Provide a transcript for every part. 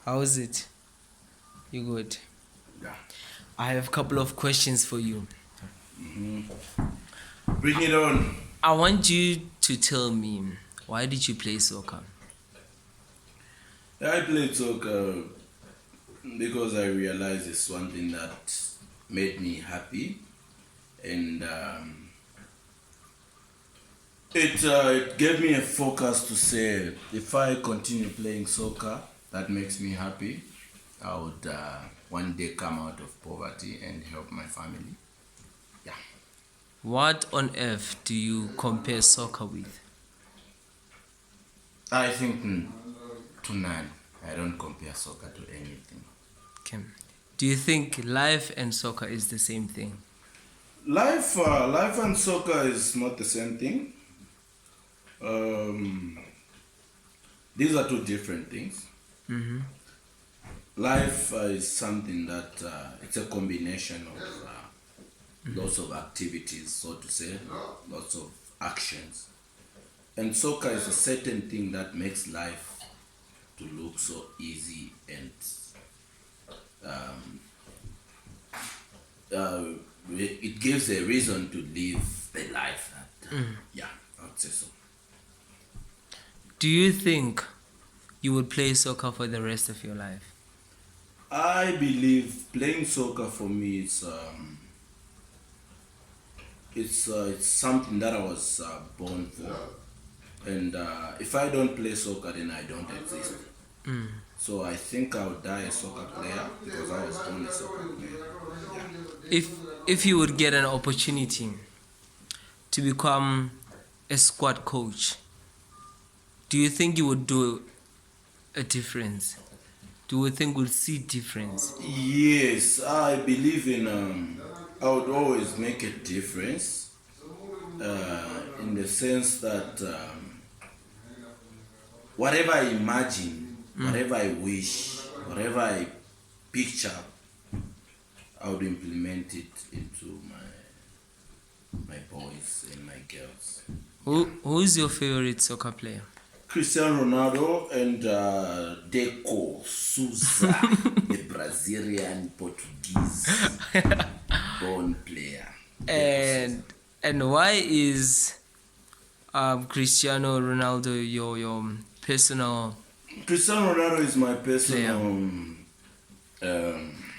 How is it? You good? Yeah. I have a couple of questions for you. Bring it on. I want you to tell me, why did you play soccer? I played soccer because I realized it's one thing that made me happy, and it gave me a focus to say if I continue playing soccer, that makes me happy. I would one day come out of poverty and help my family. Yeah. What on earth do you compare soccer with? I think to none. I don't compare soccer to anything. Okay. Do you think life and soccer is the same thing? Life and soccer is not the same thing. Um, these are two different things. Mm-hmm. Life is something that it's a combination of lots of activities, so to say, lots of actions. And soccer is a certain thing that makes life to look so easy and um, uh, it gives a reason to live the life that, yeah, I would say so. Do you think you would play soccer for the rest of your life? I believe playing soccer for me it's something that I was born for, and if I don't play soccer, then I don't exist. So I think I'll die a soccer player because I was born a soccer player. Yeah. If you would get an opportunity to become a squad coach, do you think you would do a difference? Do you think we'll see difference? Yes, I believe in. I would always make a difference, in the sense that whatever I imagine, whatever I wish, whatever I picture, I would implement it into my boys and my girls. Who is your favorite soccer player? Cristiano Ronaldo and Deco Souza, the Brazilian Portuguese born player. And why is Cristiano Ronaldo your personal Cristiano Ronaldo is my personal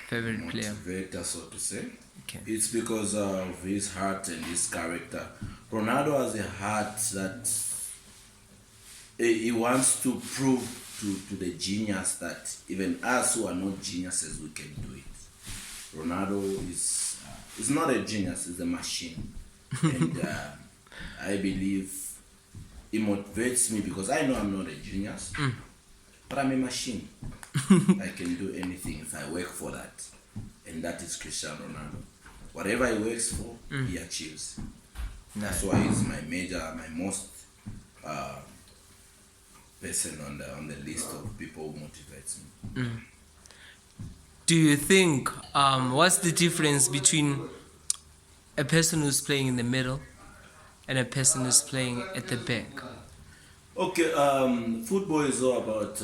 favorite player? motivator, so to say. Okay. It's because of his heart and his character. Ronaldo has a heart that he wants to prove to the genius that even us who are not geniuses, we can do it. Ronaldo is not a genius, he's a machine. And I believe he motivates me because I know I'm not a genius, but I'm a machine. I can do anything if I work for that. And that is Cristiano Ronaldo. Whatever he works for, he achieves. That's why he's my most person on the list of people who motivates me. Do you think what's the difference between a person who's playing in the middle and a person who's playing at the back? Okay, football is all about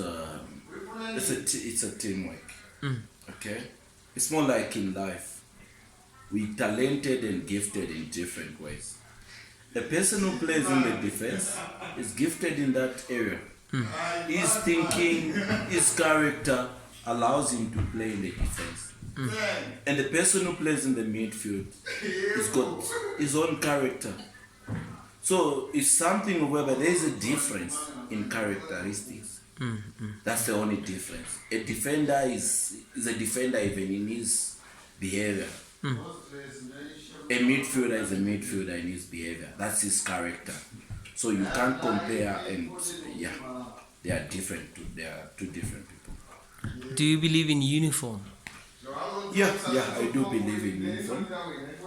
it's a teamwork. Okay, it's more like in life. We talented and gifted in different ways. The person who plays in the defense is gifted in that area. His thinking, his character allows him to play in the defense. And the person who plays in the midfield has got his own character. So it's something whereby there is a difference in characteristics. That's the only difference. A defender is a defender even in his behavior. A midfielder is a midfielder in his behavior. That's his character. So you can't compare, and yeah, they are different. They are two different people. Do you believe in uniform? Yeah, I do believe in uniform.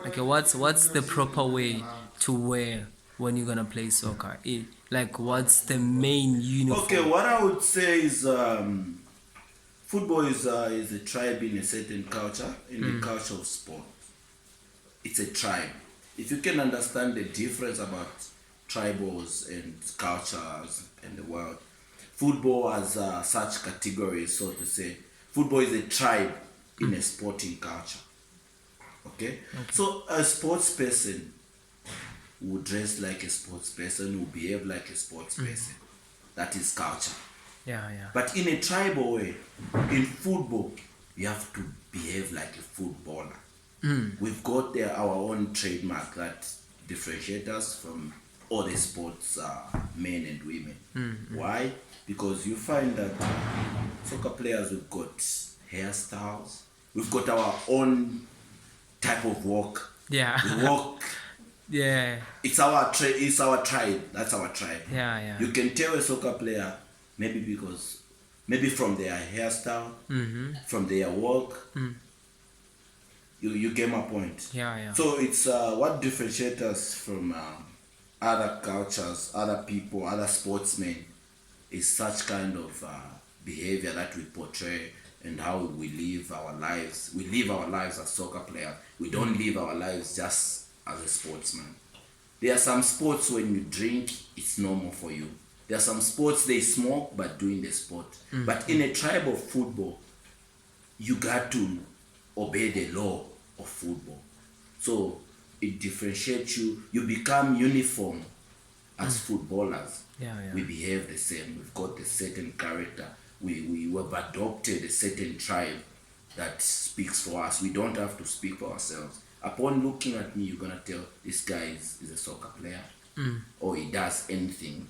Okay, what's the proper way to wear when you're gonna play soccer? Like, what's the main uniform? Okay, what I would say is football is a tribe in a certain culture, in the culture of sport. It's a tribe. If you can understand the difference about tribals and cultures and the world, football has such categories, so to say. Football is a tribe in a sporting culture. Okay? So a sports person will dress like a sports person, will behave like a sports person. That is culture. Yeah, yeah. But in a tribal way, in football, you have to behave like a footballer. We've got our own trademark that differentiates us from other sports men and women. Why? Because you find that soccer players, we've got hairstyles, we've got our own type of walk. Yeah. We walk. Yeah. It's our it's our tribe. That's our tribe. Yeah, yeah. You can tell a soccer player maybe from their hairstyle, from their walk. You get my point. Yeah, yeah. So it's what differentiates us from other cultures, other people, other sportsmen is such kind of behavior that we portray and how we live our lives. We live our lives as soccer players. We don't live our lives just as a sportsman. There are some sports when you drink, it's normal for you. There are some sports they smoke but doing the sport. But in a tribe of football, you got to obey the law of football. So it differentiates you. You become uniform as footballers. Yeah, yeah. We behave the same. We've got a certain character. We have adopted a certain tribe that speaks for us. We don't have to speak for ourselves. Upon looking at me, you're gonna tell this guy is a soccer player, or he does anything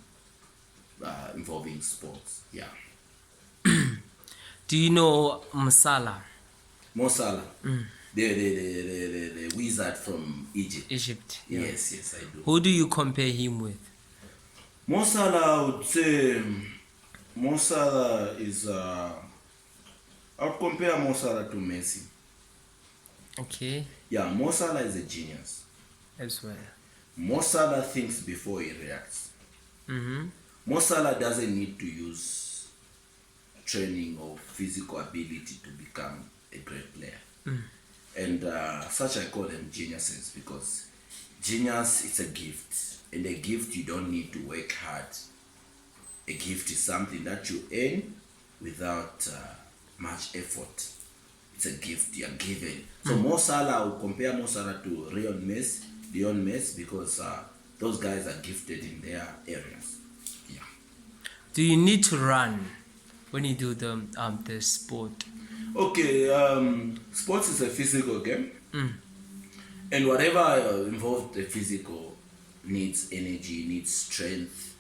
involving sports. Yeah. Do you know Masala? Mo Salah, the wizard from Egypt. Egypt. Yeah. Yes, I do. Who do you compare him with? Mo Salah, I would say Mo Salah is. I would compare Mo Salah to Messi. Okay. Yeah, Mo Salah is a genius. As well. Mo Salah thinks before he reacts. Mo Salah doesn't need to use training or physical ability to become a great player. And such I call them geniuses because genius is a gift. And a gift you don't need to work hard. A gift is something that you earn without much effort. It's a gift you're given. So Mo Salah, I will compare Mo Salah to Lionel Messi because those guys are gifted in their areas. Yeah. Do you need to run when you do the sport? Okay, sports is a physical game. And whatever involves the physical needs energy, needs strength,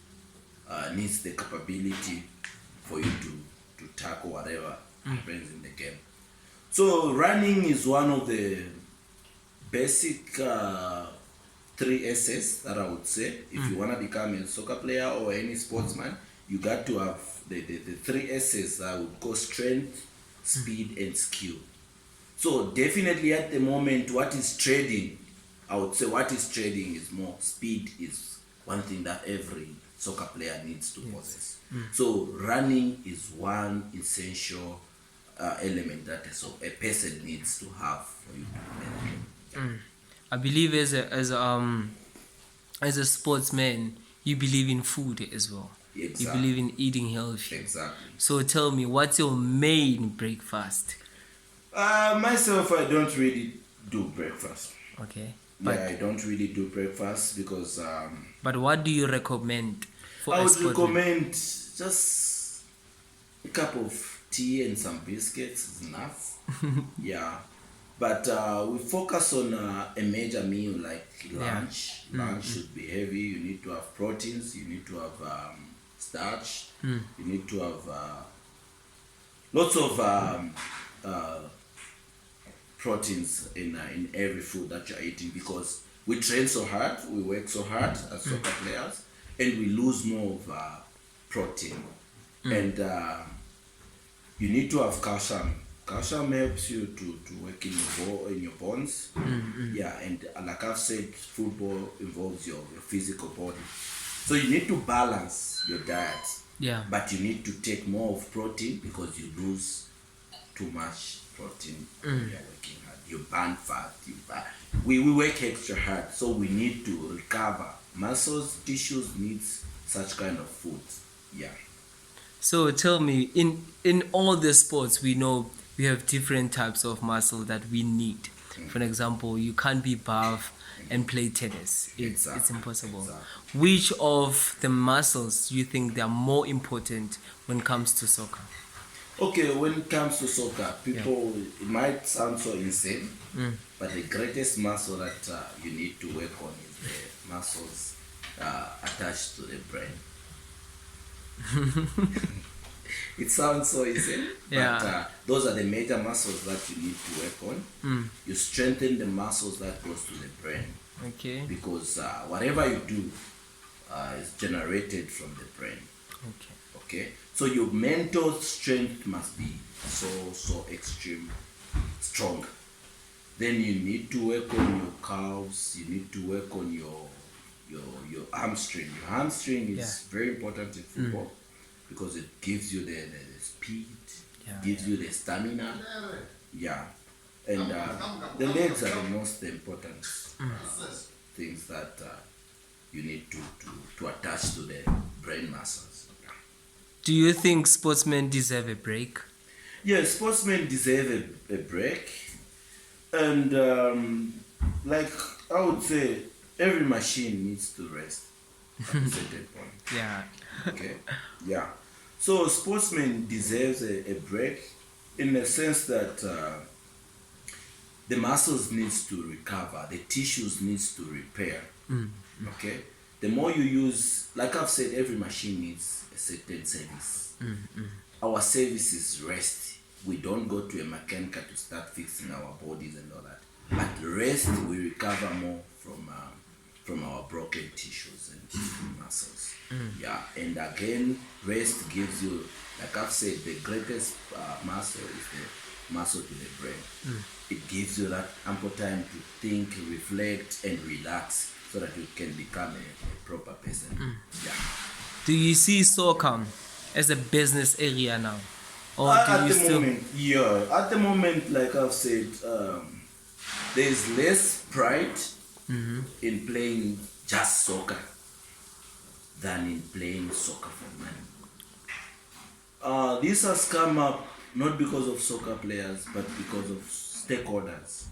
needs the capability for you to tackle whatever happens in the game. So running is one of the basic 3 S's that I would say. If you want to become a soccer player or any sportsman, you got to have the 3 S's that would go strength, speed, and skill. So definitely at the moment, what is trading? I would say what is trading is more speed is one thing that every soccer player needs to possess. So running is one essential element that a person needs to have for you to play. I believe as a sportsman, you believe in food as well. Exactly. You believe in eating healthy. Exactly. So tell me, what's your main breakfast? Myself, I don't really do breakfast. Okay. Yeah, I don't really do breakfast because But what do you recommend for I a would sportsman? recommend just a cup of tea and some biscuits is enough. Yeah. But we focus on a major meal like lunch. Lunch should be heavy. You need to have proteins. You need to have starch. You need to have lots of proteins in every food that you're eating because we train so hard, we work so hard as soccer players, and we lose more of protein. And you need to have calcium. Calcium helps you to work in your bones. Yeah, and like I've said, football involves your physical body. So you need to balance your diet. Yeah. But you need to take more of protein because you lose too much protein when you're working hard. You burn fat. We work extra hard, so we need to recover. Muscles, tissues needs such kind of food. Yeah. So tell me, in all the sports, we know we have different types of muscle that we need. For example, you can't be buff and play tennis. It's Exactly, impossible. exactly. Which of the muscles do you think they are more important when it comes to soccer? Okay, when it comes to soccer, people, it might sound so insane, but the greatest muscle that you need to work on is the muscles attached to the brain. It sounds so insane, but Yeah. those are the major muscles that you need to work on. You strengthen the muscles that goes to the brain Okay. because whatever you do is generated from the brain. Okay. Okay, so your mental strength must be so extreme strong. Then you need to work on your calves. You need to work on your hamstring. Your hamstring is very important in football because it gives you the speed, gives you the stamina. Yeah, and the legs are the most important things that you need to attach to the brain muscles. Do you think sportsmen deserve a break? Yeah, sportsmen deserve a break, and like I would say, every machine needs to rest at a certain point. Yeah. Okay, yeah. So sportsmen deserves a break in the sense that the muscles needs to recover, the tissues needs to repair. Okay, the more you use, like I've said, every machine needs a certain service. Our service is rest. We don't go to a mechanic to start fixing our bodies and all that. But rest, we recover more from our broken tissues and muscles. Yeah, and again, rest gives you, like I've said, the greatest muscle is the muscle to the brain. It gives you that ample time to think, reflect, and relax so that you can become a proper person. Yeah. Do you see soccer as a business area now? Or do At you the still... moment, yeah. At the moment, like I've said, there's less pride in playing just soccer than in playing soccer for money. This has come up not because of soccer players, but because of stakeholders.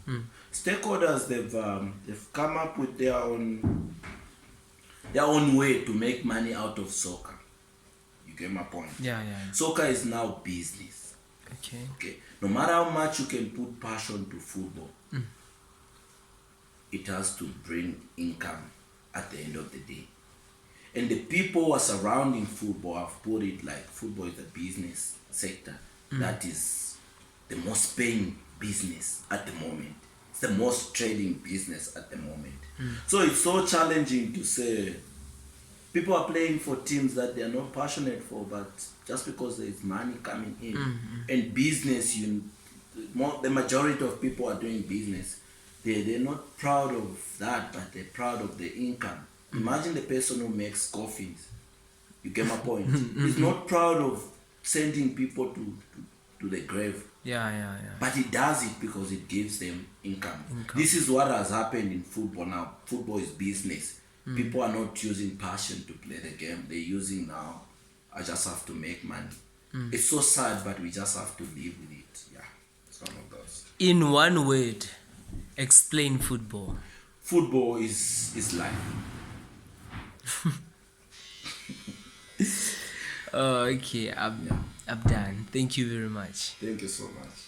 Stakeholders, they've come up with their own way to make money out of soccer. You get my point? Yeah, yeah. Soccer is now business. Okay. Okay. No matter how much you can put passion to football, it has to bring income at the end of the day. And the people who are surrounding football have put it like football is a business sector that is the most paying business at the moment. It's the most trading business at the moment. So it's so challenging to say people are playing for teams that they are not passionate for, but just because there is money coming in and business, the majority of people are doing business. They're not proud of that, but they're proud of the income. Imagine the person who makes coffins. You get my point? He's not proud of sending people to the grave. Yeah. But he does it because it gives them income. This is what has happened in football now. Football is business. People are not using passion to play the game. They're using now, I just have to make money. It's so sad, but we just have to live with it. Yeah, it's one of those. In one word, explain football. Football is life. Okay, I'm done. Thank you very much. Thank you so much.